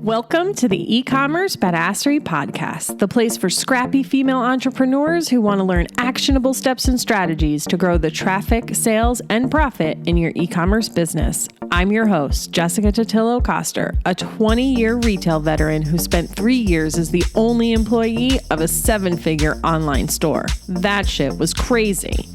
Welcome to the eCommerce Badassery Podcast, the place for scrappy female entrepreneurs who want to learn actionable steps and strategies to grow the traffic, sales, and profit in your e-commerce business. I'm your host, Jessica Totillo-Coster, a 20-year retail veteran who spent 3 years as the only employee of a 7-figure online store. That shit was crazy.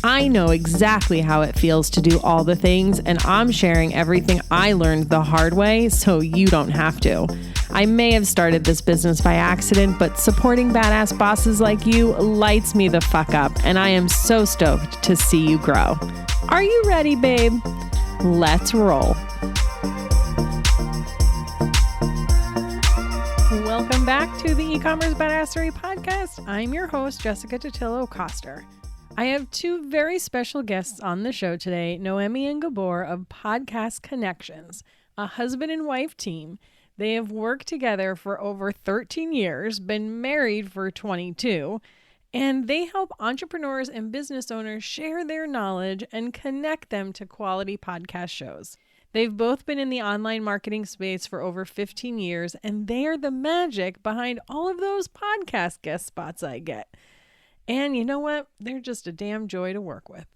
I know exactly how it feels to do all the things, and I'm sharing everything I learned the hard way so you don't have to. I may have started this business by accident, but supporting badass bosses like you lights me the fuck up, and I am so stoked to see you grow. Are you ready, babe? Let's roll. Welcome back to the eCommerce Badassery Podcast. I'm your host, Jessica Totillo-Coster. I have two very special guests on the show today, Noemi and Gabor of Podcast Connections, a husband and wife team. They have worked together for over 13 years, been married for 22, and they help entrepreneurs and business owners share their knowledge and connect them to quality podcast shows. They've both been in the online marketing space for over 15 years, and they are the magic behind all of those podcast guest spots I get. And you know what? They're just a damn joy to work with.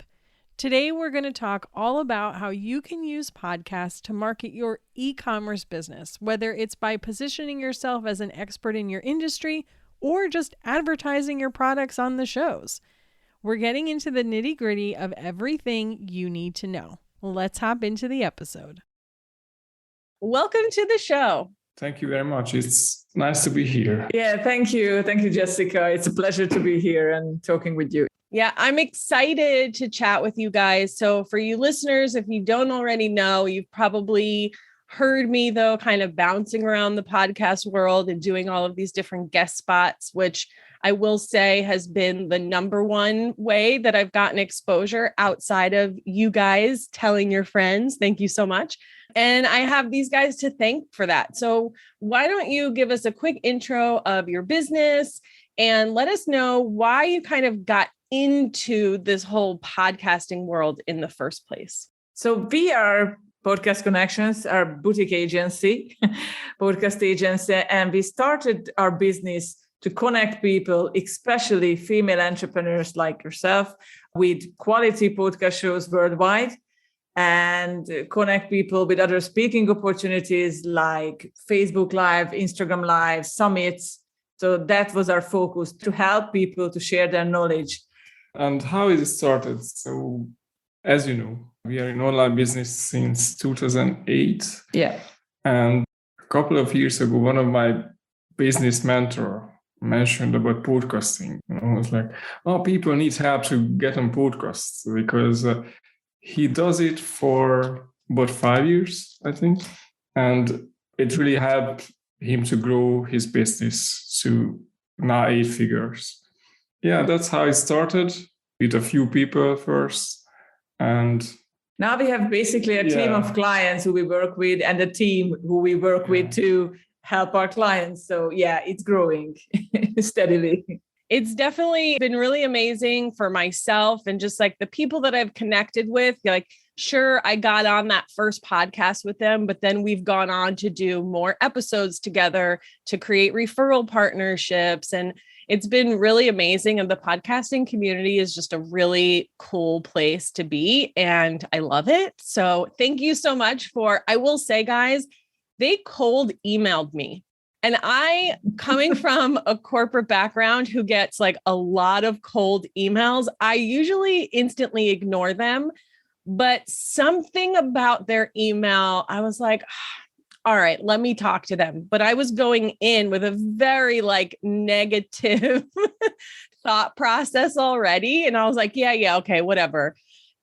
Today, we're going to talk all about how you can use podcasts to market your e-commerce business, whether it's by positioning yourself as an expert in your industry or just advertising your products on the shows. We're getting into the nitty-gritty of everything you need to know. Let's hop into the episode. Welcome to the show. Thank you very much. It's nice to be here. Yeah, thank you. Thank you, Jessica. It's a pleasure to be here and talking with you. Yeah, I'm excited to chat with you guys. So for you listeners, if you don't already know, you've probably heard me, though, kind of bouncing around the podcast world and doing all of these different guest spots, which I will say has been the number one way that I've gotten exposure outside of you guys telling your friends. Thank you so much. And I have these guys to thank for that. So why don't you give us a quick intro of your business and let us know why you kind of got into this whole podcasting world in the first place? So we are Podcast Connections, our boutique agency, podcast agency, and we started our business to connect people, especially female entrepreneurs like yourself, with quality podcast shows worldwide, and connect people with other speaking opportunities like Facebook Live, Instagram Live, summits. So that was our focus, to help people to share their knowledge. And how it started? So, as you know, we are in online business since 2008. Yeah. And a couple of years ago, one of my business mentor mentioned about podcasting. And I was like, oh, people need help to get on podcasts, because he does it for about 5 years, I think. And it really helped him to grow his business to now 8 figures. Yeah, that's how it started, with a few people first. And now we have basically a team of clients who we work with and a team who we work with to help our clients. So yeah, it's growing steadily. It's definitely been really amazing for myself and just like the people that I've connected with. Like, sure, I got on that first podcast with them, but then we've gone on to do more episodes together to create referral partnerships. And it's been really amazing. And the podcasting community is just a really cool place to be. And I love it. So thank you so much I will say, guys, they cold emailed me. And I, coming from a corporate background who gets like a lot of cold emails, I usually instantly ignore them. But something about their email, I was like, all right, let me talk to them. But I was going in with a very like negative thought process already. And I was like, yeah, okay, whatever.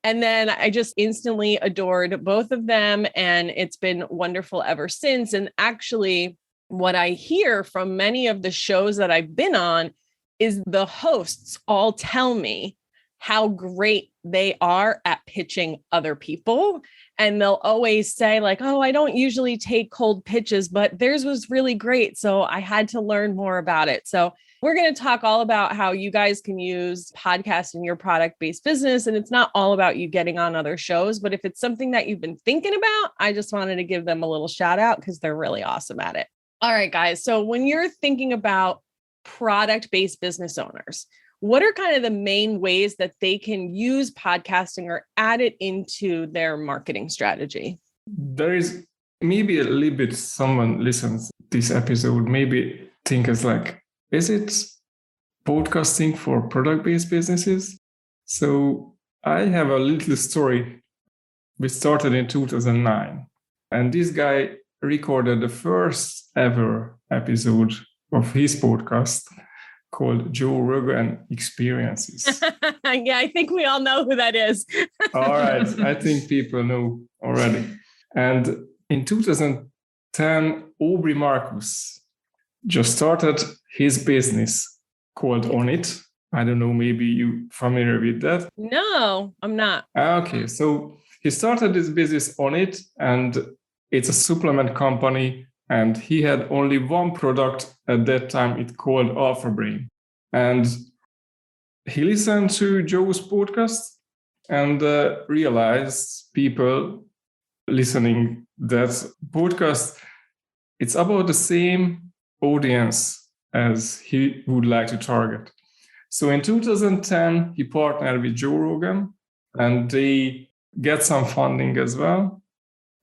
And then I just instantly adored both of them. And it's been wonderful ever since. And actually, what I hear from many of the shows that I've been on is the hosts all tell me how great they are at pitching other people. And they'll always say like, oh, I don't usually take cold pitches, but theirs was really great. So I had to learn more about it. So we're going to talk all about how you guys can use podcasts in your product-based business. And it's not all about you getting on other shows, but if it's something that you've been thinking about, I just wanted to give them a little shout out because they're really awesome at it. All right, guys. So when you're thinking about product-based business owners, what are kind of the main ways that they can use podcasting or add it into their marketing strategy? There is maybe a little bit someone listens this episode, maybe think is like, is it podcasting for product-based businesses? So I have a little story. We started in 2009, and this guy recorded the first ever episode of his podcast called Joe Rogan Experiences. Yeah, I think we all know who that is. All right. I think people know already. And in 2010, Aubrey Marcus just started his business called On It. I don't know, maybe you're familiar with that? No, I'm not. Okay, so he started this business On It, and it's a supplement company. And he had only one product at that time. It's called Alpha Brain. And he listened to Joe's podcast and realized people listening that podcast, it's about the same audience as he would like to target. So in 2010, he partnered with Joe Rogan, and they get some funding as well.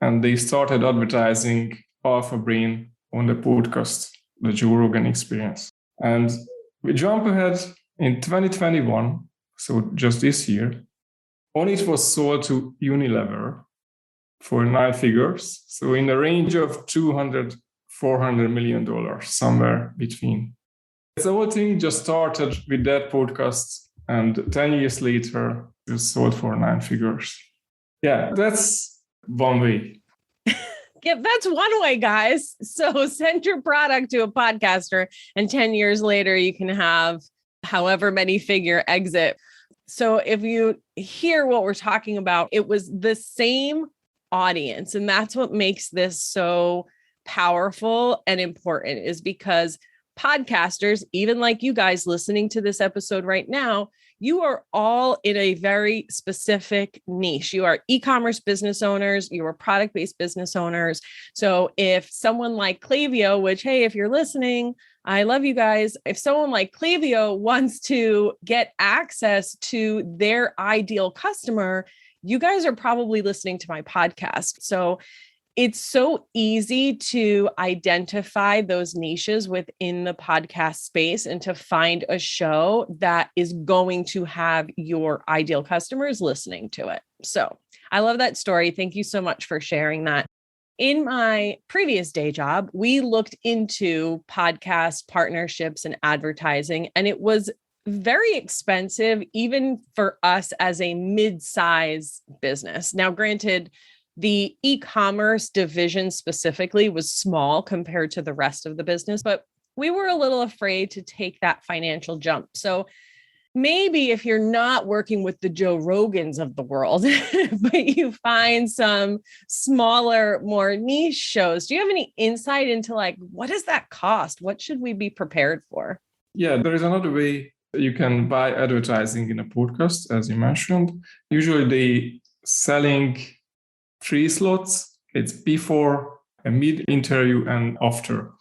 And they started advertising Alpha Brain on the podcast, the Joe Rogan Experience. And we jump ahead in 2021, so just this year, On It was sold to Unilever for 9 figures. So in the range of $200, $400 million, somewhere between. The whole thing just started with that podcast, and 10 years later, it was sold for 9 figures. Yeah, that's one way. Yeah, that's one way, guys. So send your product to a podcaster, and 10 years later, you can have however many figure exit. So if you hear what we're talking about, it was the same audience. And that's what makes this so powerful and important, is because podcasters, even like you guys listening to this episode right now, you are all in a very specific niche. You are e-commerce business owners, you are product-based business owners. So if someone like Klaviyo, which, hey, if you're listening, I love you guys. If someone like Klaviyo wants to get access to their ideal customer, you guys are probably listening to my podcast. So it's so easy to identify those niches within the podcast space and to find a show that is going to have your ideal customers listening to it. So I love that story. Thank you so much for sharing that. In my previous day job, we looked into podcast partnerships and advertising, and it was very expensive, even for us as a mid-size business. Now, granted, the e-commerce division specifically was small compared to the rest of the business, but we were a little afraid to take that financial jump. So maybe if you're not working with the Joe Rogans of the world, but you find some smaller, more niche shows, do you have any insight into like, what does that cost? What should we be prepared for? Yeah, there is another way you can buy advertising in a podcast, as you mentioned. Usually they selling 3 slots. It's before, a mid-interview, and after.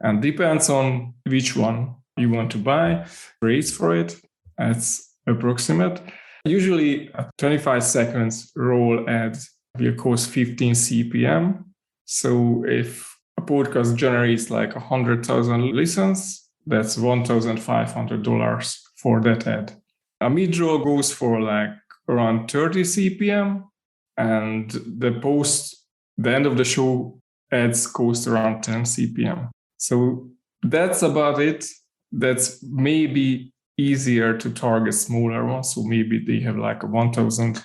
And depends on which one you want to buy. Rates for it, it's approximate. Usually a 25 seconds roll ad will cost 15 CPM. So if a podcast generates like 100,000 listens, that's $1,500 for that ad. A mid-roll goes for like around 30 CPM. And the end of the show ads cost around 10 CPM. So that's about it. That's maybe easier to target smaller ones. So maybe they have like 1,000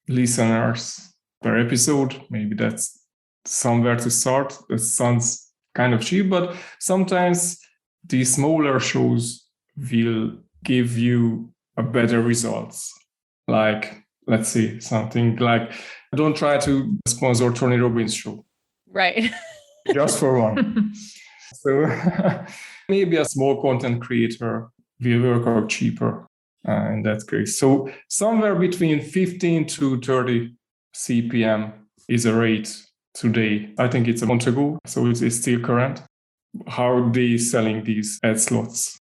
listeners per episode. Maybe that's somewhere to start. That sounds kind of cheap, but sometimes these smaller shows will give you a better results. Like, let's say something like, don't try to sponsor Tony Robbins' show. Right. Just for one. So maybe a small content creator will work out cheaper in that case. So somewhere between 15 to 30 CPM is a rate today. I think it's a month ago, so it's still current. how they selling these ad slots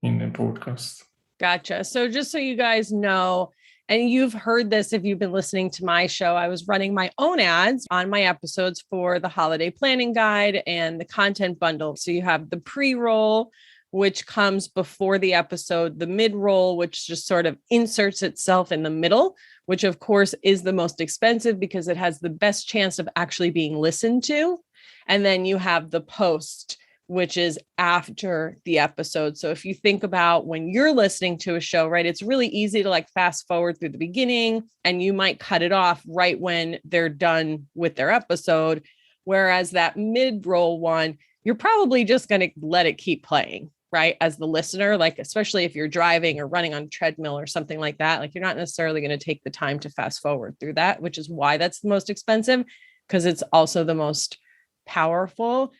in the podcast. Gotcha. So just so you guys know, and you've heard this if you've been listening to my show, I was running my own ads on my episodes for the holiday planning guide and the content bundle. So you have the pre-roll, which comes before the episode, the mid-roll, which just sort of inserts itself in the middle, which of course is the most expensive because it has the best chance of actually being listened to. And then you have the post, which is after the episode. So if you think about when you're listening to a show, right, it's really easy to like fast forward through the beginning and you might cut it off right when they're done with their episode. Whereas that mid-roll one, you're probably just going to let it keep playing, right? As the listener, like, especially if you're driving or running on a treadmill or something like that, like you're not necessarily going to take the time to fast forward through that, which is why that's the most expensive, because it's also the most powerful.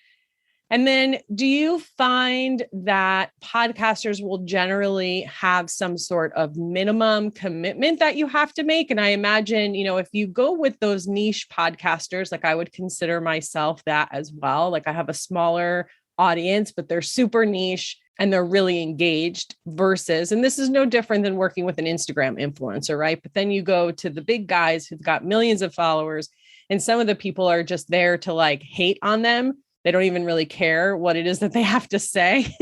And then do you find that podcasters will generally have some sort of minimum commitment that you have to make? And I imagine, if you go with those niche podcasters, like I would consider myself that as well. Like I have a smaller audience, but they're super niche and they're really engaged versus, and this is no different than working with an Instagram influencer, right? But then you go to the big guys who've got millions of followers and some of the people are just there to like hate on them. They don't even really care what it is that they have to say.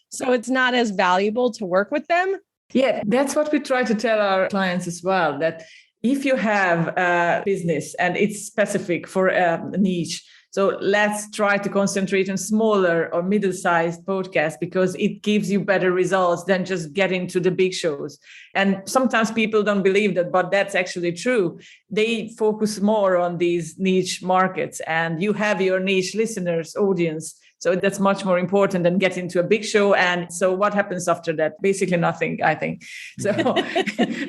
So it's not as valuable to work with them. Yeah, that's what we try to tell our clients as well, that if you have a business and it's specific for a niche, so let's try to concentrate on smaller or middle-sized podcasts because it gives you better results than just getting to the big shows. And sometimes people don't believe that, but that's actually true. They focus more on these niche markets and you have your niche listeners, audience. So that's much more important than getting to a big show. And so what happens after that? Basically nothing, I think. So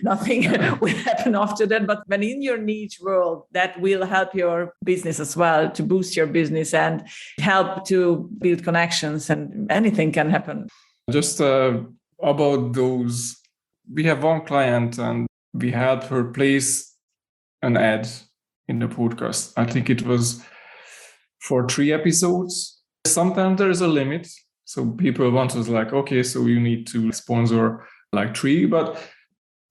nothing will happen after that. But when in your niche world, that will help your business as well to boost your business and help to build connections, and anything can happen. Just about those, we have one client and we helped her place an ad in the podcast. I think it was for 3 episodes. Sometimes there is a limit. So people want us like, okay, so you need to sponsor like 3, but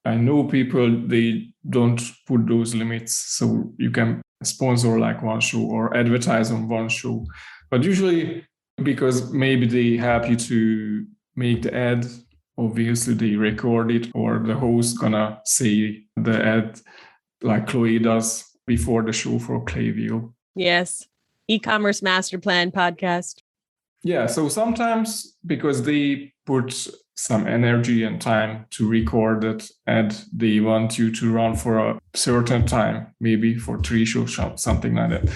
I know people, they don't put those limits. So you can sponsor like 1 show or advertise on 1 show. But usually because maybe they help you to make the ad, obviously they record it or the host gonna say the ad like Chloe does before the show for Clayville. Yes. eCommerce Master Plan podcast. Yeah. So sometimes because they put some energy and time to record that ad, they want you to run for a certain time, maybe for 3 shows, something like that.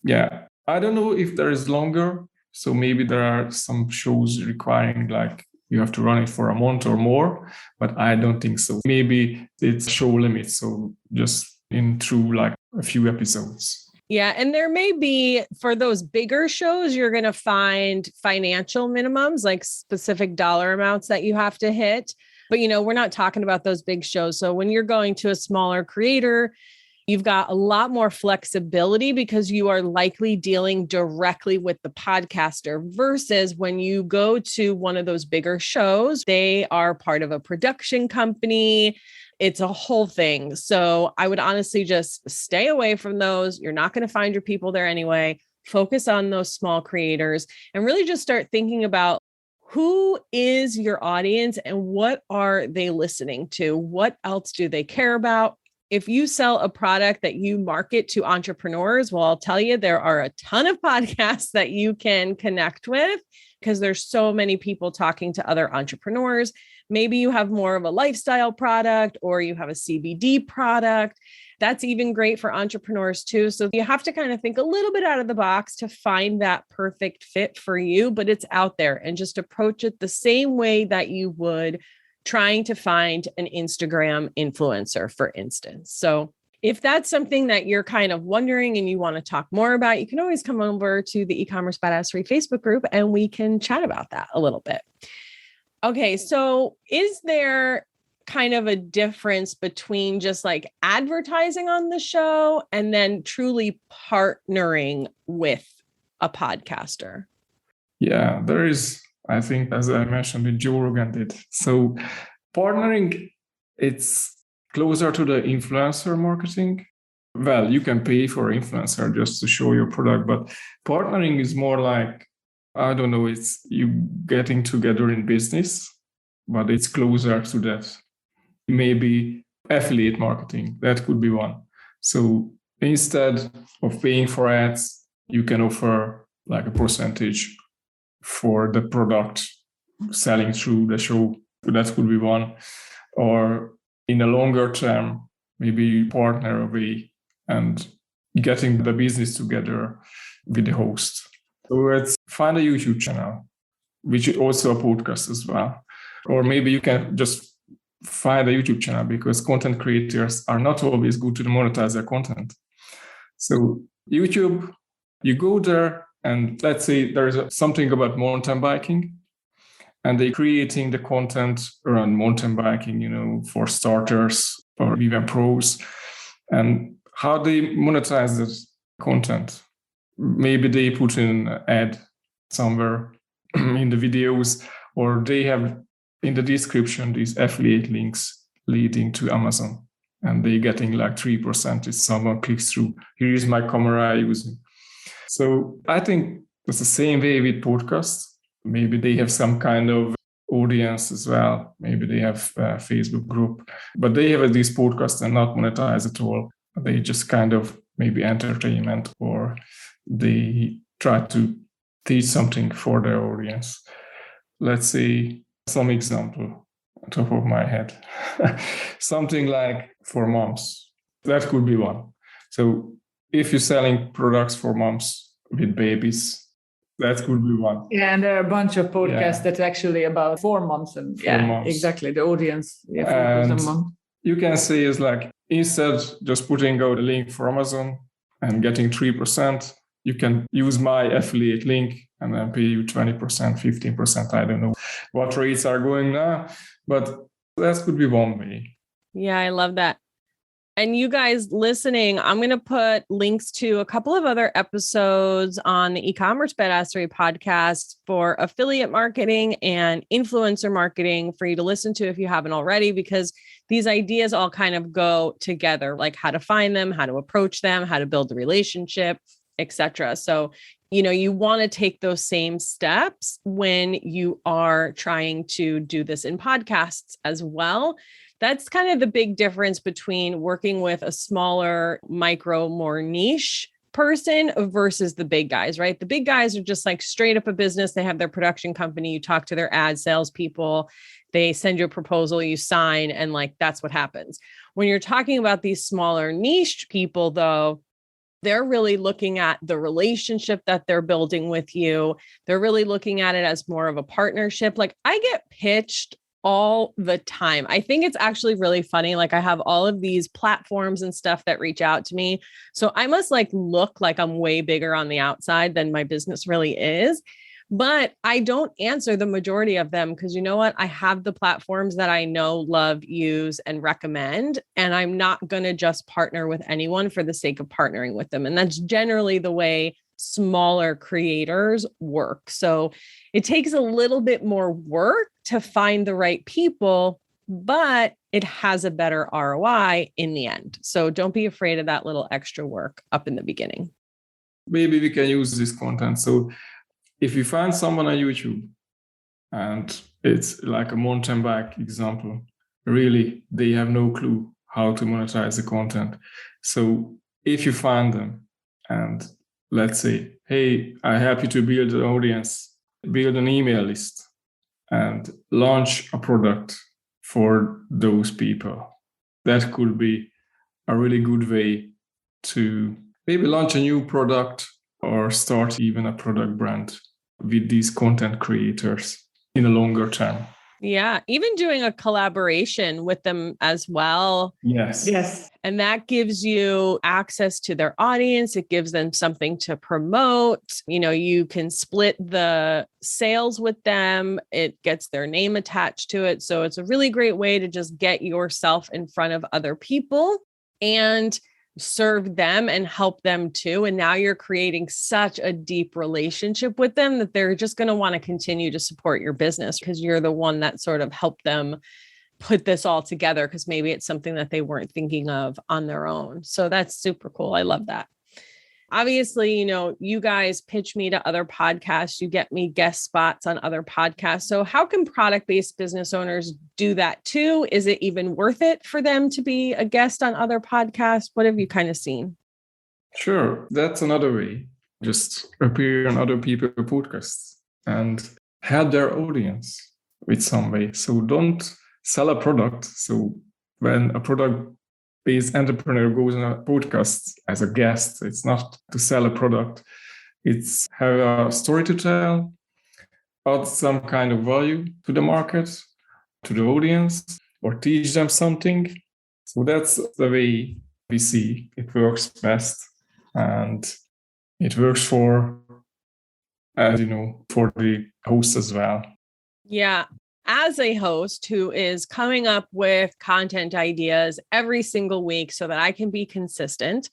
Yeah. I don't know if there is longer. So maybe there are some shows requiring like you have to run it for a month or more, but I don't think so. Maybe it's show limit. So just in through like a few episodes. Yeah. And there may be, for those bigger shows, you're going to find financial minimums, like specific dollar amounts that you have to hit. But, we're not talking about those big shows. So when you're going to a smaller creator, you've got a lot more flexibility because you are likely dealing directly with the podcaster versus when you go to one of those bigger shows, they are part of a production company. It's a whole thing. So I would honestly just stay away from those. You're not going to find your people there anyway. Focus on those small creators and really just start thinking about who is your audience and what are they listening to? What else do they care about? If you sell a product that you market to entrepreneurs, well, I'll tell you, there are a ton of podcasts that you can connect with because there's so many people talking to other entrepreneurs. Maybe you have more of a lifestyle product or you have a CBD product. That's even great for entrepreneurs too. So you have to kind of think a little bit out of the box to find that perfect fit for you, but it's out there, and just approach it the same way that you would trying to find an Instagram influencer, for instance. So if that's something that you're kind of wondering and you want to talk more about, you can always come over to the eCommerce Badassery Facebook group and we can chat about that a little bit. Okay, so is there kind of a difference between just like advertising on the show and then truly partnering with a podcaster? Yeah, there is, I think, as I mentioned, the Joe Rogan did. So partnering, it's closer to the influencer marketing. Well, you can pay for influencer just to show your product, but partnering is more like, I don't know, it's you getting together in business, but it's closer to that. Maybe affiliate marketing, that could be one. So instead of paying for ads, you can offer like a percentage for the product selling through the show. That could be one. Or in a longer term, maybe you partner away and getting the business together with the host. So let's find a YouTube channel, which is also a podcast as well. Or maybe you can just find a YouTube channel, because content creators are not always good to monetize their content. So YouTube, you go there, and let's say there is something about mountain biking, and they're creating the content around mountain biking, for starters or even pros. And how they monetize this content? Maybe they put in an ad somewhere in the videos, or they have in the description these affiliate links leading to Amazon, and they're getting like 3% if someone clicks through. Here is my camera I'm using. So I think it's the same way with podcasts. Maybe they have some kind of audience as well. Maybe they have a Facebook group, but they have these podcasts and not monetize at all. They just kind of maybe entertainment, or they try to teach something for their audience. Let's say some example on top of my head. Something like for moms. That could be one. So if you're selling products for moms with babies, that could be one. Yeah, and there are a bunch of podcasts that's actually about 4 months. And moms. Exactly. The audience focus on moms. You can say is like, instead just putting out a link for Amazon and getting 3%, you can use my affiliate link and then pay you 20%, 15%. I don't know what rates are going now, but that could be one way. Yeah, I love that. And you guys listening, I'm going to put links to a couple of other episodes on the eCommerce Badassery podcast for affiliate marketing and influencer marketing for you to listen to if you haven't already, because these ideas all kind of go together, like how to find them, how to approach them, how to build the relationship, etc. So, you want to take those same steps when you are trying to do this in podcasts as well. That's kind of the big difference between working with a smaller, micro, more niche person versus the big guys, right? The big guys are just like straight up a business. They have their production company. You talk to their ad salespeople. They send you a proposal, you sign, and like, that's what happens. When you're talking about these smaller niche people, though, they're really looking at the relationship that they're building with you. They're really looking at it as more of a partnership. Like, I get pitched all the time. I think it's actually really funny. Like, I have all of these platforms and stuff that reach out to me. So I must look like I'm way bigger on the outside than my business really is. But I don't answer the majority of them because you know what? I have the platforms that I know, love, use, and recommend. And I'm not going to just partner with anyone for the sake of partnering with them. And that's generally the way smaller creators work. So it takes a little bit more work to find the right people, but it has a better ROI in the end. So don't be afraid of that little extra work up in the beginning. Maybe we can use this content. So if you find someone on YouTube and it's like a mountain bike example, really, they have no clue how to monetize the content. So if you find them and let's say, hey, I help you to build an audience, build an email list and launch a product for those people, that could be a really good way to maybe launch a new product or start even a product brand with these content creators in a longer term. Yeah, even doing a collaboration with them as well. Yes. And that gives you access to their audience. It gives them something to promote. You can split the sales with them. It gets their name attached to it. So it's a really great way to just get yourself in front of other people. And serve them and help them too. And now you're creating such a deep relationship with them that they're just going to want to continue to support your business because you're the one that sort of helped them put this all together, because maybe it's something that they weren't thinking of on their own. So that's super cool. I love that. Obviously, you guys pitch me to other podcasts. You get me guest spots on other podcasts. So how can product-based business owners do that too? Is it even worth it for them to be a guest on other podcasts? What have you kind of seen? Sure. That's another way. Just appear on other people's podcasts and help their audience with some way. So don't sell a product. So when a product-based entrepreneur goes on a podcast as a guest, it's not to sell a product. It's have a story to tell, add some kind of value to the market, to the audience, or teach them something. So that's the way we see it works best. And it works for, as you know, for the host as well. Yeah. As a host who is coming up with content ideas every single week so that I can be consistent,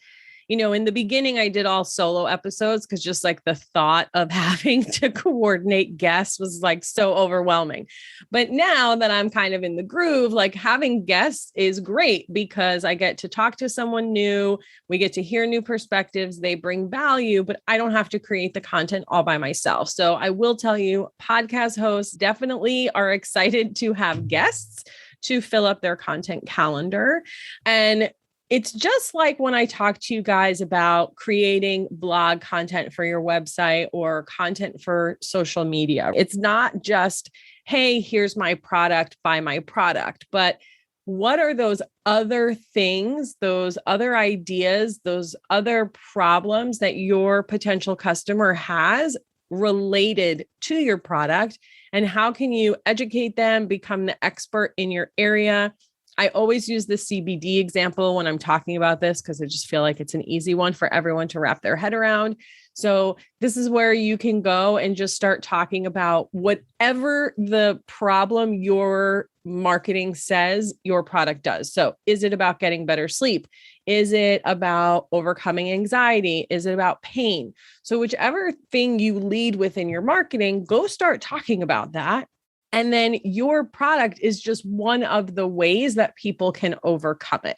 in the beginning, I did all solo episodes because just like the thought of having to coordinate guests was like so overwhelming. But now that I'm kind of in the groove, like having guests is great because I get to talk to someone new. We get to hear new perspectives. They bring value, but I don't have to create the content all by myself. So I will tell you, podcast hosts definitely are excited to have guests to fill up their content calendar. And it's just like when I talk to you guys about creating blog content for your website or content for social media. It's not just, hey, here's my product, buy my product, but what are those other things, those other ideas, those other problems that your potential customer has related to your product? And how can you educate them, become the expert in your area? I always use the CBD example when I'm talking about this because I just feel like it's an easy one for everyone to wrap their head around. So this is where you can go and just start talking about whatever the problem your marketing says your product does. So is it about getting better sleep? Is it about overcoming anxiety? Is it about pain? So whichever thing you lead with in your marketing, go start talking about that. And then your product is just one of the ways that people can overcome it.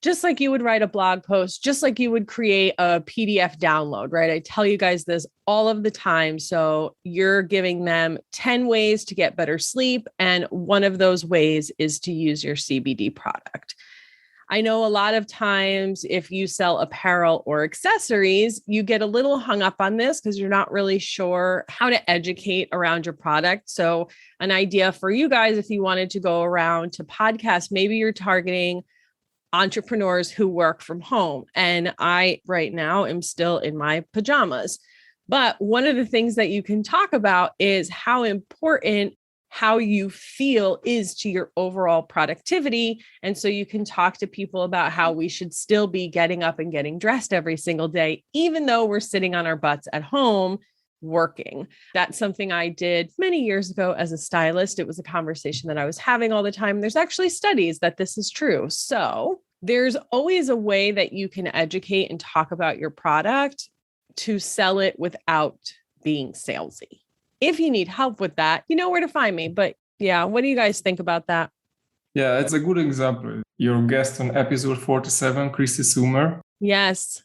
Just like you would write a blog post, just like you would create a PDF download, right? I tell you guys this all of the time. So you're giving them 10 ways to get better sleep. And one of those ways is to use your CBD product. I know a lot of times if you sell apparel or accessories, you get a little hung up on this because you're not really sure how to educate around your product. So an idea for you guys, if you wanted to go around to podcasts, maybe you're targeting entrepreneurs who work from home. And I right now am still in my pajamas. But one of the things that you can talk about is how important how you feel is to your overall productivity. And so you can talk to people about how we should still be getting up and getting dressed every single day, even though we're sitting on our butts at home working. That's something I did many years ago as a stylist. It was a conversation that I was having all the time. There's actually studies that this is true. So there's always a way that you can educate and talk about your product to sell it without being salesy. If you need help with that, you know where to find me. But yeah, what do you guys think about that? Yeah, it's a good example. Your guest on episode 47, Christy Sumer. Yes.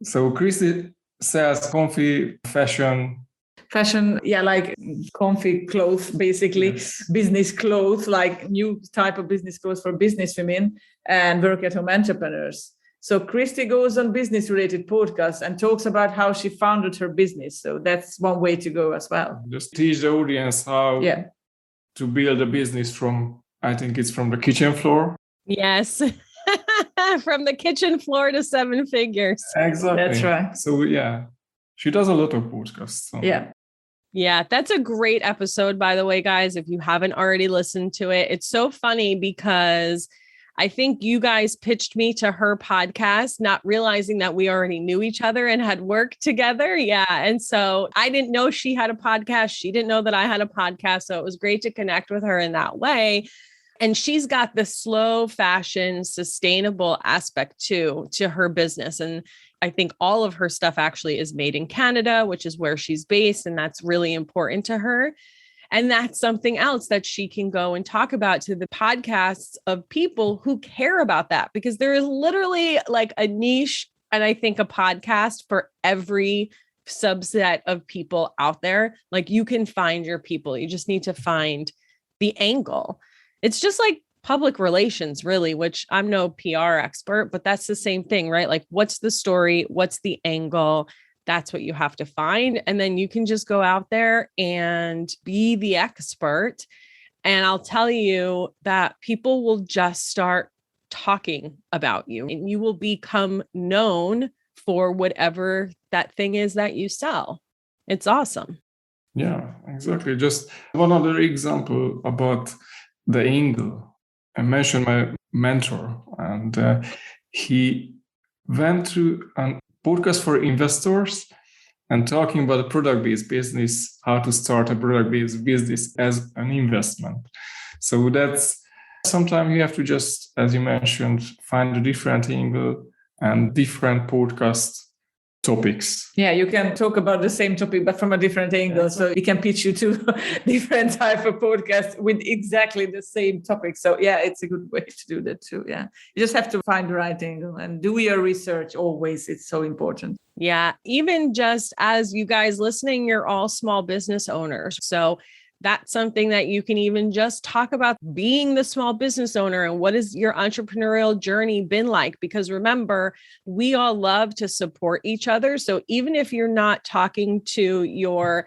So Christy sells comfy fashion. Fashion, yeah, like comfy clothes, basically, yes. Business clothes, like new type of business clothes for business women and work-at-home entrepreneurs. So Christy goes on business-related podcasts and talks about how she founded her business. So that's one way to go as well. Just teach the audience how to build a business from the kitchen floor. Yes. From the kitchen floor to 7 figures. Exactly. That's right. So yeah, she does a lot of podcasts. So. Yeah, that's a great episode, by the way, guys. If you haven't already listened to it, it's so funny because I think you guys pitched me to her podcast, not realizing that we already knew each other and had worked together. Yeah. And so I didn't know she had a podcast. She didn't know that I had a podcast. So it was great to connect with her in that way. And she's got the slow fashion, sustainable aspect too to her business. And I think all of her stuff actually is made in Canada, which is where she's based. And that's really important to her. And that's something else that she can go and talk about to the podcasts of people who care about that, because there is literally like a niche and I think a podcast for every subset of people out there. Like you can find your people. You just need to find the angle. It's just like public relations, really, which I'm no PR expert, but that's the same thing, right? Like, what's the story? What's the angle? That's what you have to find. And then you can just go out there and be the expert. And I'll tell you that people will just start talking about you and you will become known for whatever that thing is that you sell. It's awesome. Yeah, exactly. Just one other example about the angle. I mentioned my mentor, and he went to a podcast for investors and talking about a product-based business, how to start a product-based business as an investment. So that's sometimes you have to just, as you mentioned, find a different angle and different podcast topics. Yeah, you can talk about the same topic, but from a different angle. Yeah. So we can pitch you to different type of podcasts with exactly the same topic. So yeah, it's a good way to do that too. Yeah, you just have to find the right angle and do your research always. It's so important. Yeah, even just as you guys listening, you're all small business owners. So that's something that you can even just talk about, being the small business owner and what has your entrepreneurial journey been like? Because remember, we all love to support each other. So even if you're not talking to your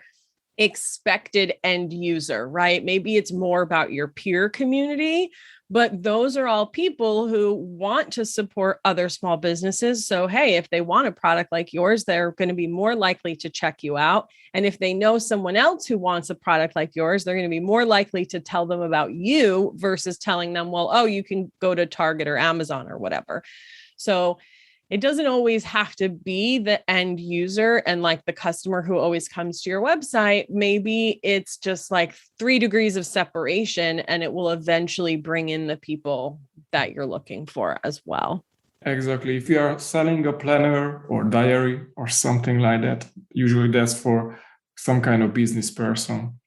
expected end user, right? Maybe it's more about your peer community, but those are all people who want to support other small businesses. So, hey, if they want a product like yours, they're going to be more likely to check you out. And if they know someone else who wants a product like yours, they're going to be more likely to tell them about you versus telling them, well, oh, you can go to Target or Amazon or whatever. So it doesn't always have to be the end user and like the customer who always comes to your website. Maybe it's just like 3 degrees of separation and it will eventually bring in the people that you're looking for as well. Exactly. If you are selling a planner or diary or something like that, usually that's for some kind of business person.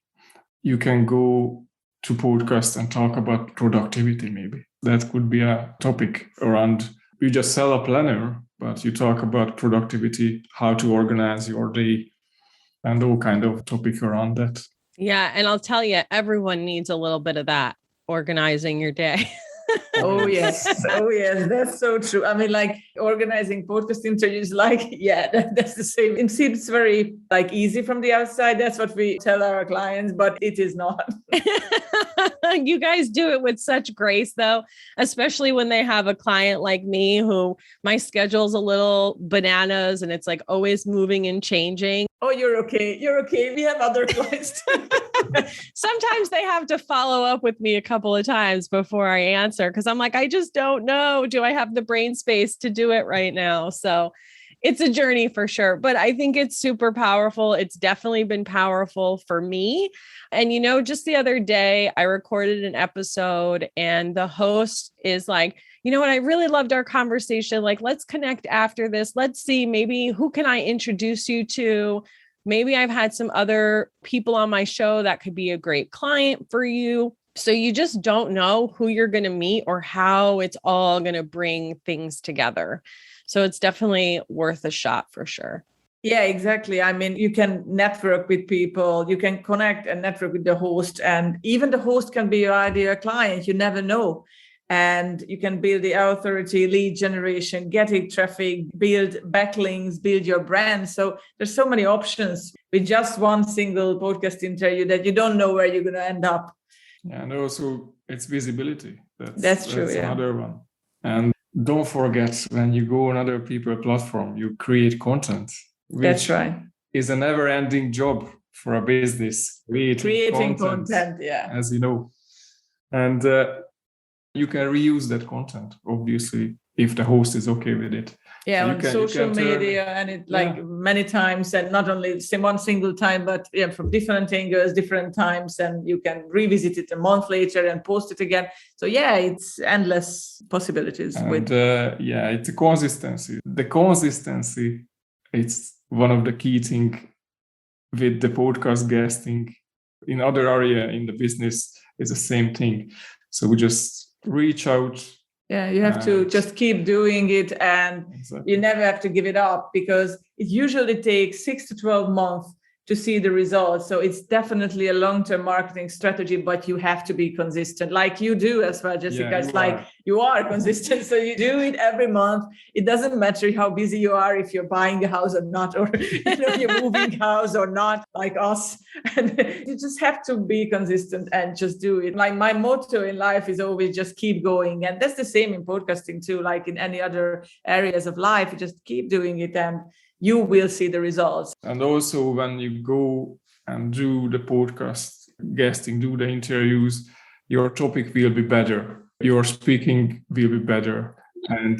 You can go to podcast and talk about productivity maybe. That could be a topic around. You just sell a planner, but you talk about productivity, how to organize your day, and all kind of topic around that. Yeah. And I'll tell you, everyone needs a little bit of that, organizing your day. Oh, yes. Oh, yes. That's so true. I mean, like organizing podcast interviews, like, yeah, that's the same. It seems very like easy from the outside. That's what we tell our clients, but it is not. You guys do it with such grace, though, especially when they have a client like me who my schedule's a little bananas and it's like always moving and changing. Oh, you're okay. You're okay. We have other clients too. Sometimes they have to follow up with me a couple of times before I answer because I'm like, I just don't know. Do I have the brain space to do it right now? So it's a journey for sure, but I think it's super powerful. It's definitely been powerful for me. And, you know, just the other day, I recorded an episode and the host is like, you know what, I really loved our conversation. Like, let's connect after this. Let's see, maybe who can I introduce you to? Maybe I've had some other people on my show that could be a great client for you. So you just don't know who you're going to meet or how it's all going to bring things together. So it's definitely worth a shot for sure. Yeah, exactly. I mean, you can network with people, you can connect and network with the host, and even the host can be your ideal client. You never know. And you can build the authority, lead generation, get it traffic, build backlinks, build your brand. So there's so many options with just one single podcast interview that you don't know where you're going to end up. Yeah, and also it's visibility. That's true. That's yeah. Another one. And don't forget, when you go on other people's platform, you create content. That's right. Is a never-ending job for a business. Creating content, yeah. As you know. And you can reuse that content, obviously, if the host is okay with it. Yeah, So on social media, and it many times, and not only one single time, but from different angles, different times, and you can revisit it a month later and post it again. So it's endless possibilities. And it's a consistency. The consistency, it's one of the key things with the podcast guesting. In other area in the business, it's the same thing. So we just reach out. Yeah, you have to just keep doing it, and you never have to give it up, because it usually takes 6 to 12 months to see the results. So it's definitely a long-term marketing strategy, but you have to be consistent, like you do as well, Jessica. It's you are consistent. So you do it every month. It doesn't matter how busy you are, if you're buying a house or not, or you're moving house or not, like us. And you just have to be consistent and just do it. Like my motto in life is always just keep going. And that's the same in podcasting too, like in any other areas of life. You just keep doing it and you will see the results. And also when you go and do the podcast guesting, do the interviews, your topic will be better. Your speaking will be better. And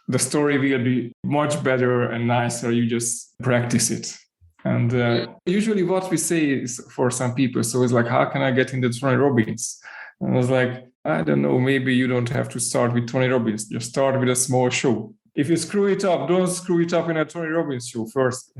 the story will be much better and nicer. You just practice it. And usually what we say is for some people, so it's like, how can I get into Tony Robbins? And I was like, I don't know, maybe you don't have to start with Tony Robbins. Just start with a small show. If you screw it up, don't screw it up in a Tony Robbins show first.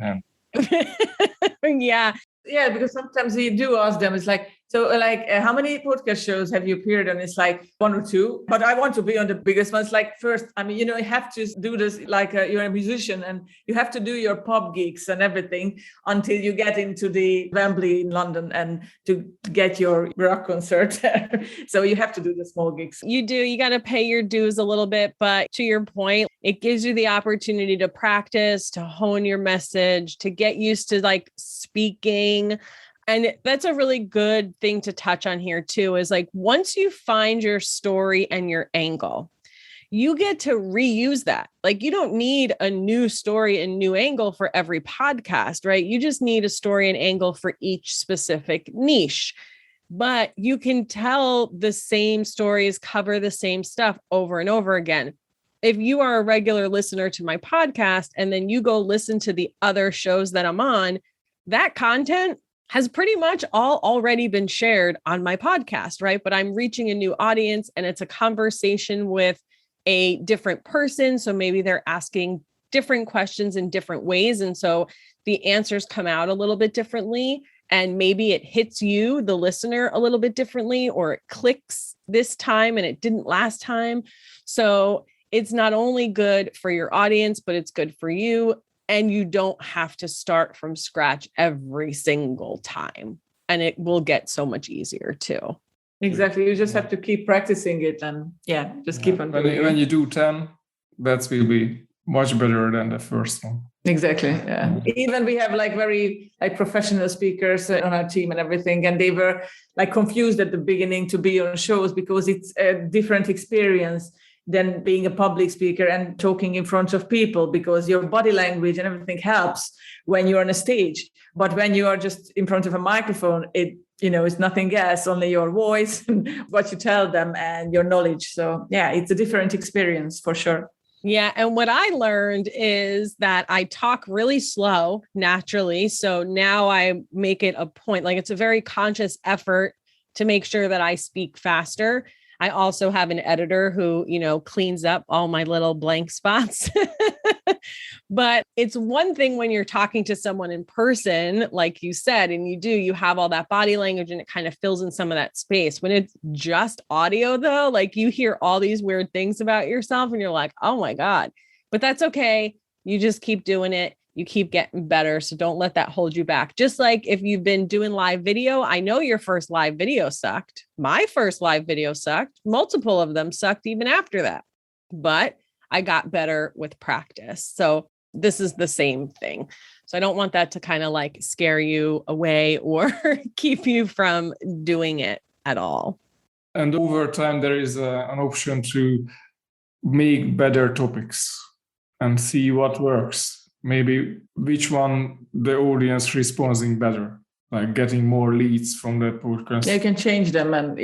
Yeah, because sometimes we do ask them, it's like, how many podcast shows have you appeared on? It's like 1 or 2, but I want to be on the biggest ones. Like first, you have to do this, like you're a musician and you have to do your pub gigs and everything until you get into the Wembley in London and to get your rock concert there. So you have to do the small gigs. You do. You got to pay your dues a little bit, but to your point, it gives you the opportunity to practice, to hone your message, to get used to like speaking. And that's a really good thing to touch on here too, is like, once you find your story and your angle, you get to reuse that. Like, you don't need a new story and new angle for every podcast, right? You just need a story and angle for each specific niche. But you can tell the same stories, cover the same stuff over and over again. If you are a regular listener to my podcast and then you go listen to the other shows that I'm on, that content has pretty much all already been shared on my podcast, right? But I'm reaching a new audience and it's a conversation with a different person. So maybe they're asking different questions in different ways. And so the answers come out a little bit differently. And maybe it hits you, the listener, a little bit differently, or it clicks this time and it didn't last time. So it's not only good for your audience, but it's good for you. And you don't have to start from scratch every single time. And it will get so much easier too. Exactly. You just have to keep practicing it and keep on doing it. When you do 10, that will be much better than the first one. Exactly. Yeah. Even we have like very professional speakers on our team and everything. And they were like confused at the beginning to be on shows because it's a different experience than being a public speaker and talking in front of people, because your body language and everything helps when you're on a stage. But when you are just in front of a microphone, it's nothing else, only your voice and what you tell them and your knowledge. So it's a different experience for sure. Yeah. And what I learned is that I talk really slow naturally. So now I make it a point, like it's a very conscious effort to make sure that I speak faster. I also have an editor who, cleans up all my little blank spots. But it's one thing when you're talking to someone in person, like you said, and you have all that body language and it kind of fills in some of that space. When it's just audio though, like you hear all these weird things about yourself and you're like, oh my God, but that's okay. You just keep doing it. You keep getting better. So don't let that hold you back. Just like if you've been doing live video, I know your first live video sucked. My first live video sucked. Multiple of them sucked even after that. But I got better with practice. So this is the same thing. So I don't want that to kind of like scare you away or keep you from doing it at all. And over time, there is an option to make better topics and see what works. Maybe which one the audience responding better, like getting more leads from the podcast. You can change them and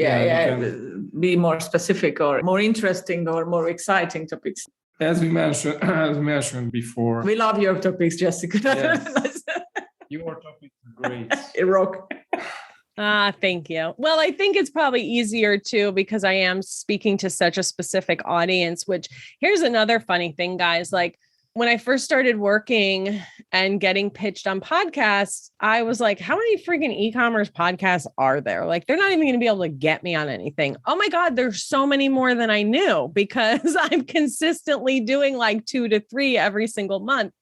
be more specific or more interesting or more exciting topics. as we mentioned before, we love your topics, Jessica. Yes. Your topics are great. Rock. Thank you. Well, I think it's probably easier too, because I am speaking to such a specific audience, which here's another funny thing, guys. Like when I first started working and getting pitched on podcasts, I was like, how many freaking e-commerce podcasts are there? Like, they're not even going to be able to get me on anything. Oh my God, there's so many more than I knew, because I'm consistently doing like 2 to 3 every single month.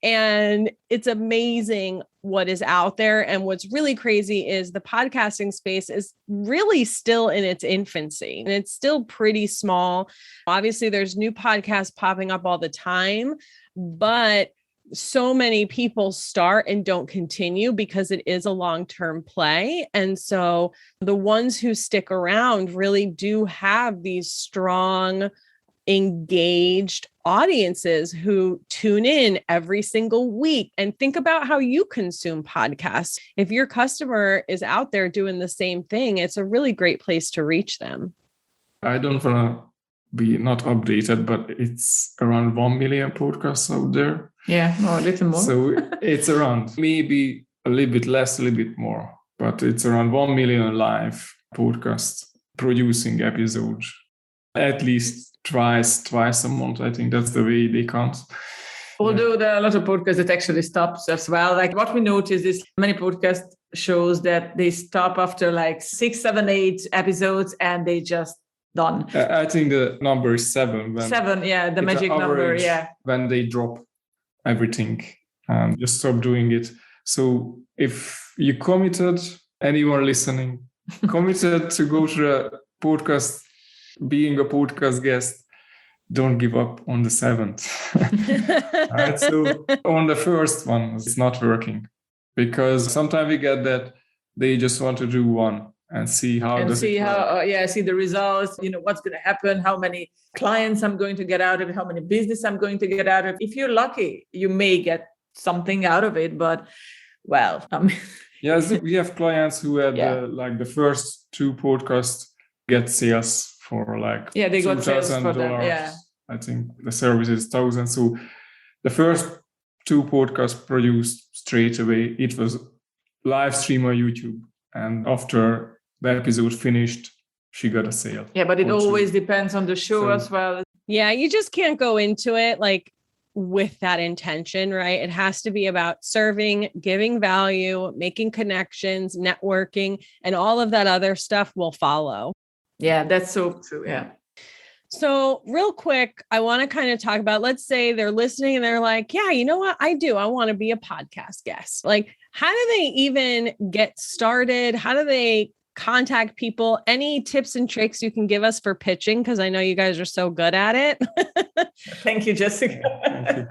And it's amazing what is out there. And what's really crazy is the podcasting space is really still in its infancy, and it's still pretty small. Obviously, there's new podcasts popping up all the time, but so many people start and don't continue because it is a long-term play. And so the ones who stick around really do have these strong, engaged audiences who tune in every single week. And think about how you consume podcasts. If your customer is out there doing the same thing, it's a really great place to reach them. I don't want to be not updated, but it's around 1 million podcasts out there. Yeah, or a little more. So it's around maybe a little bit less, a little bit more, but it's around 1 million live podcasts producing episodes, at least twice a month. I think that's the way they count. Although there are a lot of podcasts that actually stops as well. Like what we notice is many podcast shows that they stop after like 6, 7, 8 episodes and they just done. I think the number is 7. 7, yeah, the magic number, yeah. When they drop everything and just stop doing it. So if you committed, anyone listening, committed to go to a podcast, being a podcast guest, don't give up on the 7th. Right? So on the first one, it's not working, because sometimes we get that they just want to do one and see how and does see it how work. See the results, what's going to happen, how many clients I'm going to get out of it, how many business I'm going to get out of it. If you're lucky, you may get something out of it, but well, yes, we have clients who had like the first 2 podcasts get sales for like they got sales for them. Yeah, I think the service is 1,000. So the first 2 podcasts produced straight away. It was live stream on YouTube, and after the episode finished, she got a sale. Yeah, but it always depends on the show as well. Yeah, you just can't go into it like with that intention, right? It has to be about serving, giving value, making connections, networking, and all of that other stuff will follow. Yeah, that's so true. Yeah. So real quick, I want to kind of talk about, let's say they're listening and they're like, yeah, you know what? I want to be a podcast guest. Like, how do they even get started? How do they contact people? Any tips and tricks you can give us for pitching? Because I know you guys are so good at it. Thank you, Jessica. Thank you.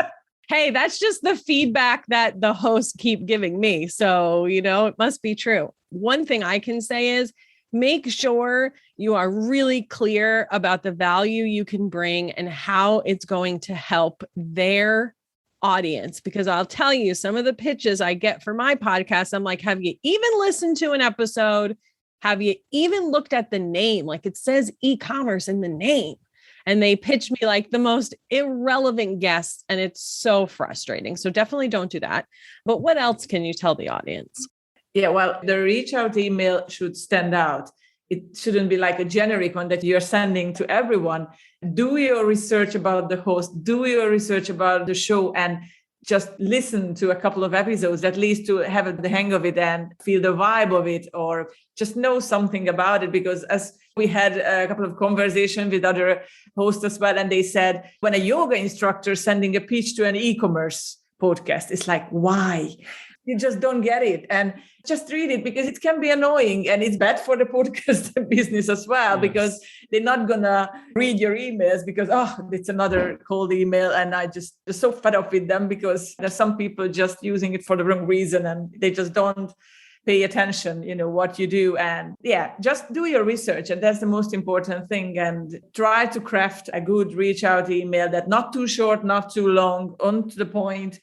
Hey, that's just the feedback that the hosts keep giving me. So, it must be true. One thing I can say is, make sure you are really clear about the value you can bring and how it's going to help their audience. Because I'll tell you, some of the pitches I get for my podcast, I'm like, have you even listened to an episode? Have you even looked at the name? Like, it says e-commerce in the name. And they pitch me like the most irrelevant guests. And it's so frustrating. So definitely don't do that. But what else can you tell the audience? Yeah, well, the reach out email should stand out. It shouldn't be like a generic one that you're sending to everyone. Do your research about the host, do your research about the show, and just listen to a couple of episodes, at least to have the hang of it and feel the vibe of it, or just know something about it. Because as we had a couple of conversations with other hosts as well, and they said, when a yoga instructor sending a pitch to an e-commerce podcast, it's like, why? You just don't get it. And just read it, because it can be annoying and it's bad for the podcast business as well, because they're not going to read your emails because, it's another cold email. And I just so fed up with them, because there's some people just using it for the wrong reason and they just don't pay attention, what you do. And just do your research. And that's the most important thing. And try to craft a good reach out email that not too short, not too long, on to the point,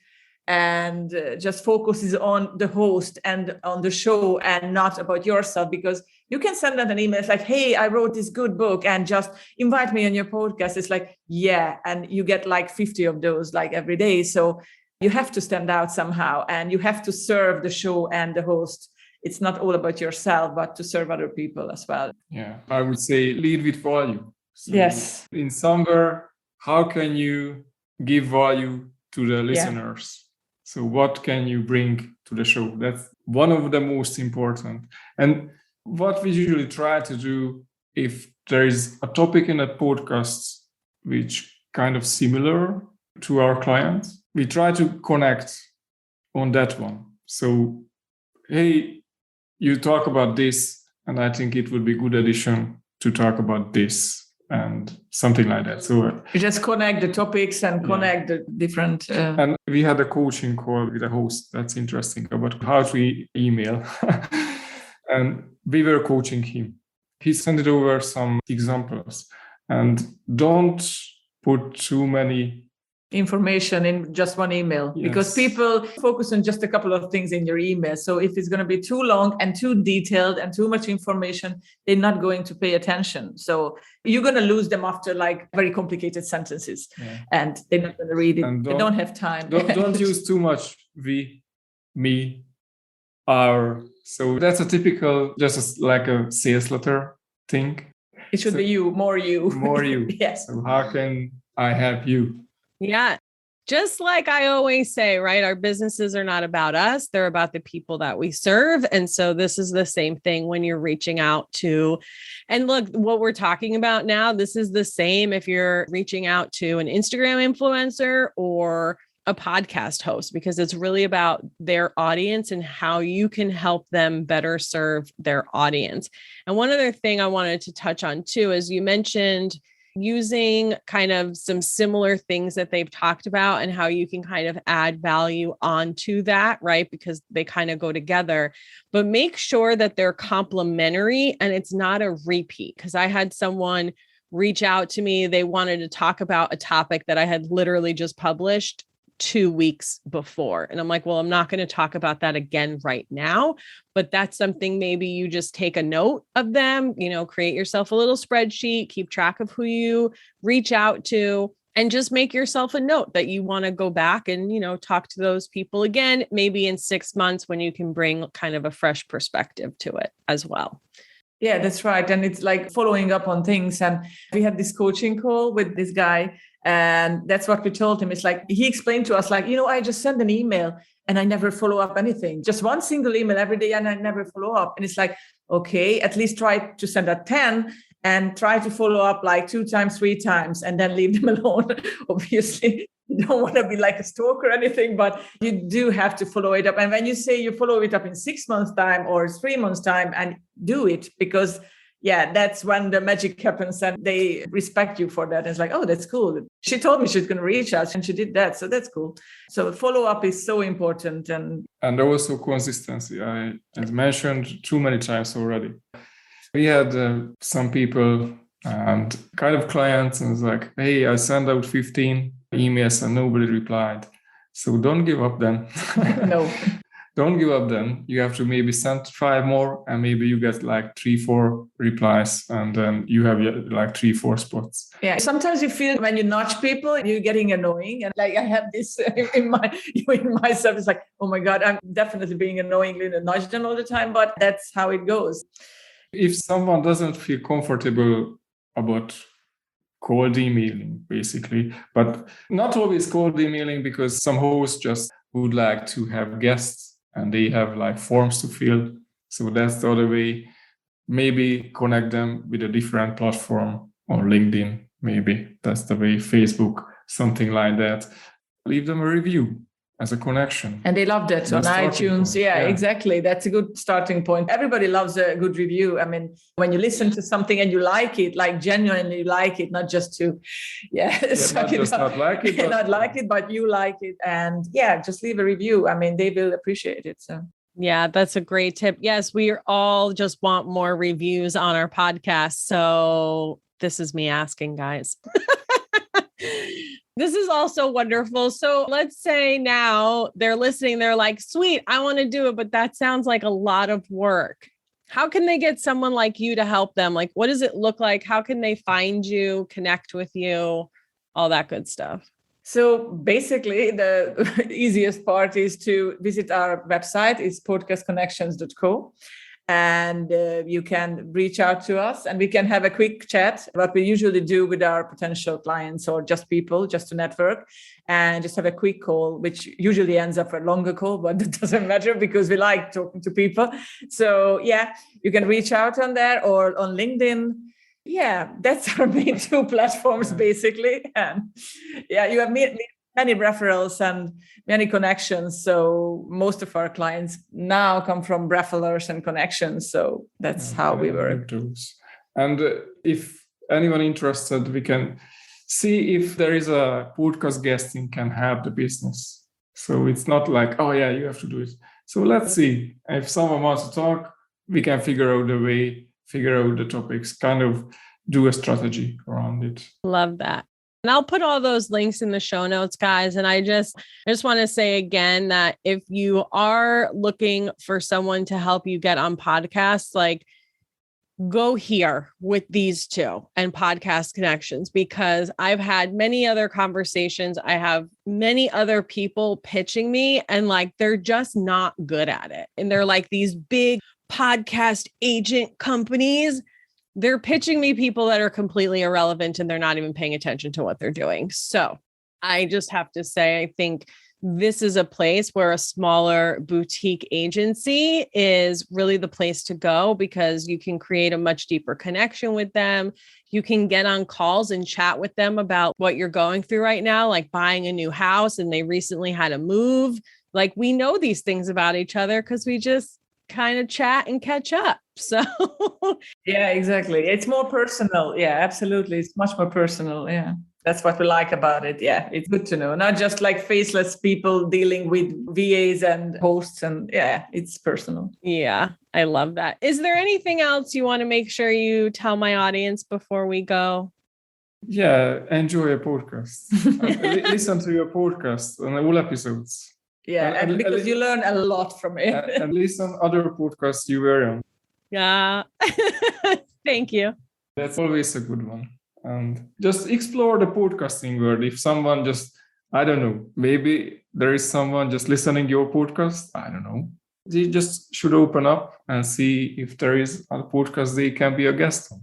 and just focuses on the host and on the show and not about yourself, because You can send out an email. It's like, hey, I wrote this good book and just invite me on your podcast. It's like, yeah. And you get like 50 of those like every day. So you have to stand out somehow and you have to serve the show and the host. It's not all about yourself, but to serve other people as well. Yeah, I would say lead with value. So yes. In somewhere, how can you give value to the listeners? So what can you bring to the show? That's one of the most important. And what we usually try to do, if there is a topic in a podcast which kind of similar to our clients, we try to connect on that one. So, hey, you talk about this, and I think it would be a good addition to talk about this and something like that. So you just connect the topics and connect the different. And we had a coaching call with a host. That's interesting about how to email. And we were coaching him. He sent over some examples. And don't put too many information in just one email, because people focus on just a couple of things in your email. So if it's going to be too long and too detailed and too much information, they're not going to pay attention. So you're going to lose them after like very complicated sentences and they're not going to read it. They don't have time. Don't use too much we, me, our. So that's a typical, just like a sales letter thing. It should be you, more you. More you. Yes. So how can I help you? Yeah. Just like I always say, right? Our businesses are not about us. They're about the people that we serve. And so this is the same thing when you're reaching out to, and look, what we're talking about now, this is the same if you're reaching out to an Instagram influencer or a podcast host, because it's really about their audience and how you can help them better serve their audience. And one other thing I wanted to touch on too, is you mentioned using kind of some similar things that they've talked about and how you can kind of add value onto that, right? Because they kind of go together, but make sure that they're complementary and it's not a repeat. Because I had someone reach out to me. They wanted to talk about a topic that I had literally just published 2 weeks before. And I'm like, well, I'm not going to talk about that again right now, but that's something maybe you just take a note of them, create yourself a little spreadsheet, keep track of who you reach out to, and just make yourself a note that you want to go back and, talk to those people again, maybe in 6 months when you can bring kind of a fresh perspective to it as well. Yeah, that's right. And it's like following up on things. And we had this coaching call with this guy. And that's what we told him. It's like, he explained to us, like, I just send an email and I never follow up anything. Just one single email every day and I never follow up. And it's like, okay, at least try to send out 10 and try to follow up like 2 times, 3 times, and then leave them alone. Obviously, you don't want to be like a stalker or anything, but you do have to follow it up. And when you say you follow it up in 6 months' time or 3 months' time, and do it, because that's when the magic happens and they respect you for that. It's like, oh, that's cool. She told me she's going to reach out and she did that. So that's cool. So follow up is so important. And also consistency. I mentioned too many times already. We had some people and kind of clients, and it's like, hey, I sent out 15 emails and nobody replied. So don't give up then. No. Don't give up then. You have to maybe send 5 more and maybe you get like 3-4 replies and then you have like 3-4 spots. Yeah. Sometimes you feel when you nudge people, you're getting annoying. And like I have this in myself. It's like, oh my God, I'm definitely being annoying and nudge them all the time, but that's how it goes. If someone doesn't feel comfortable about cold emailing, basically, but not always cold emailing, because some hosts just would like to have guests and they have like forms to fill. So that's the other way. Maybe connect them with a different platform or LinkedIn. Maybe that's the way, Facebook, something like that. Leave them a review as a connection. And they love that on iTunes. Yeah, exactly. That's a good starting point. Everybody loves a good review. I mean, when you listen to something and you like it, like genuinely like it, not just to, not like it, not like it, but you like it. And just leave a review. I mean, they will appreciate it. So. Yeah, that's a great tip. Yes, we all just want more reviews on our podcast. So this is me asking, guys. This is also wonderful. So let's say now they're listening. They're like, sweet, I want to do it, but that sounds like a lot of work. How can they get someone like you to help them? Like, what does it look like? How can they find you, connect with you, all that good stuff? So basically, the easiest part is to visit our website. It's podcastconnections.co. And you can reach out to us and we can have a quick chat. What we usually do with our potential clients or just people, just to network and just have a quick call, which usually ends up a longer call, but that doesn't matter because we like talking to people. So yeah, you can reach out on there or on LinkedIn. Yeah, that's our main two platforms, basically. And yeah, you have many referrals and many connections. So most of our clients now come from referrals and connections. So that's how we work. And if anyone interested, we can see if there is a podcast guesting can help the business. So it's not like, oh yeah, you have to do it. So let's see if someone wants to talk, we can figure out the way, figure out the topics, kind of do a strategy around it. Love that. And I'll put all those links in the show notes, guys. And I just want to say again that if you are looking for someone to help you get on podcasts, like go here with these two and Podcast Connections, because I've had many other conversations. I have many other people pitching me and like, they're just not good at it. And they're like these big podcast agent companies. They're pitching me people that are completely irrelevant and they're not even paying attention to what they're doing. So I just have to say, I think this is a place where a smaller boutique agency is really the place to go because you can create a much deeper connection with them. You can get on calls and chat with them about what you're going through right now, like buying a new house and they recently had a move. Like we know these things about each other because we just kind of chat and catch up. So yeah, exactly. It's more personal. Yeah, absolutely. It's much more personal. Yeah. That's what we like about it. Yeah. It's good to know. Not just like faceless people dealing with VAs and hosts. And yeah, it's personal. Yeah. I love that. Is there anything else you want to make sure you tell my audience before we go? Yeah. Enjoy your podcast. Listen to your podcast and all episodes. Yeah, and because you learn a lot from it. And listen other podcasts you were on. Yeah. Thank you. That's always a good one. And just explore the podcasting world. If someone just, I don't know, maybe there is someone just listening your podcast. I don't know. They just should open up and see if there is a podcast they can be a guest on.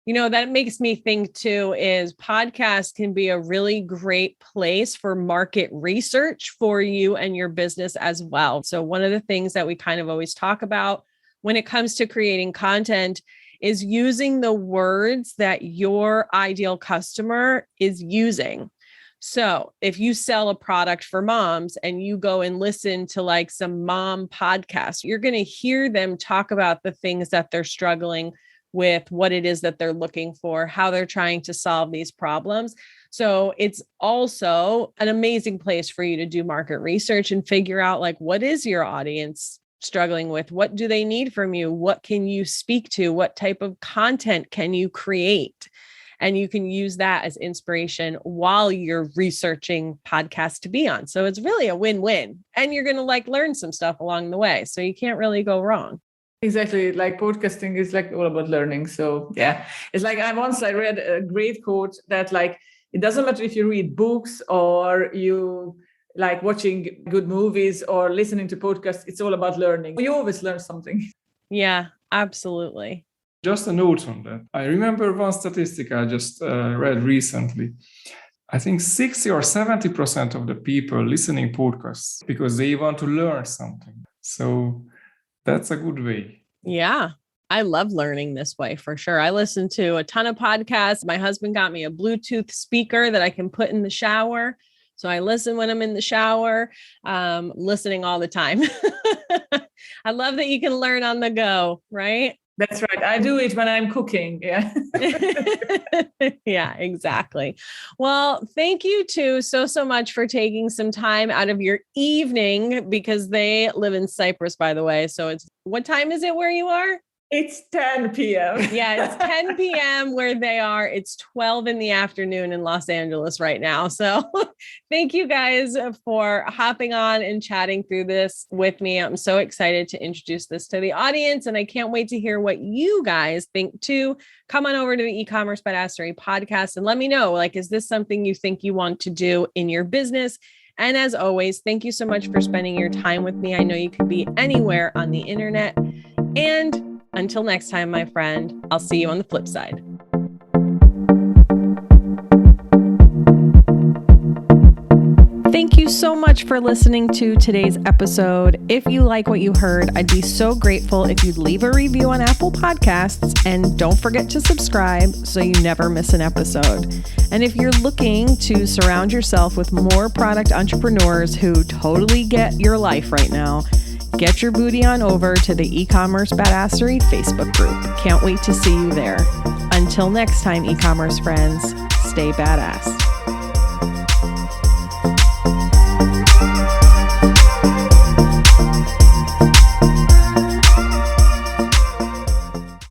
You know, that makes me think too, is podcasts can be a really great place for market research for you and your business as well. So one of the things that we kind of always talk about when it comes to creating content is using the words that your ideal customer is using. So if you sell a product for moms and you go and listen to like some mom podcasts, you're going to hear them talk about the things that they're struggling with, what it is that they're looking for, how they're trying to solve these problems. So it's also an amazing place for you to do market research and figure out like, what is your audience struggling with? What do they need from you? What can you speak to? What type of content can you create? And you can use that as inspiration while you're researching podcasts to be on. So it's really a win-win. And you're going to like learn some stuff along the way. So you can't really go wrong. Exactly. Like podcasting is like all about learning. So yeah, it's like I read a great quote that like, it doesn't matter if you read books or you like watching good movies or listening to podcasts. It's all about learning. You always learn something. Yeah, absolutely. Just a note on that. I remember one statistic I just read recently. I think 60 or 70% of the people listening podcasts because they want to learn something. So that's a good way. Yeah. I love learning this way for sure. I listen to a ton of podcasts. My husband got me a Bluetooth speaker that I can put in the shower. So I listen when I'm in the shower, listening all the time. I love that you can learn on the go, right? That's right. I do it when I'm cooking. Yeah. Yeah, exactly. Well, thank you too so much for taking some time out of your evening because they live in Cyprus, by the way. So what time is it where you are? It's 10 p.m. Yeah, it's 10 p.m. where they are. It's 12 in the afternoon in Los Angeles right now. So thank you guys for hopping on and chatting through this with me. I'm so excited to introduce this to the audience, and I can't wait to hear what you guys think too. Come on over to the eCommerce Badassery podcast and let me know, like, is this something you think you want to do in your business? And as always, thank you so much for spending your time with me. I know you could be anywhere on the internet. And until next time, my friend, I'll see you on the flip side. Thank you so much for listening to today's episode. If you like what you heard, I'd be so grateful if you'd leave a review on Apple Podcasts, and don't forget to subscribe so you never miss an episode. And if you're looking to surround yourself with more product entrepreneurs who totally get your life right now, get your booty on over to the eCommerce Badassery Facebook group. Can't wait to see you there. Until next time, e-commerce friends, stay badass.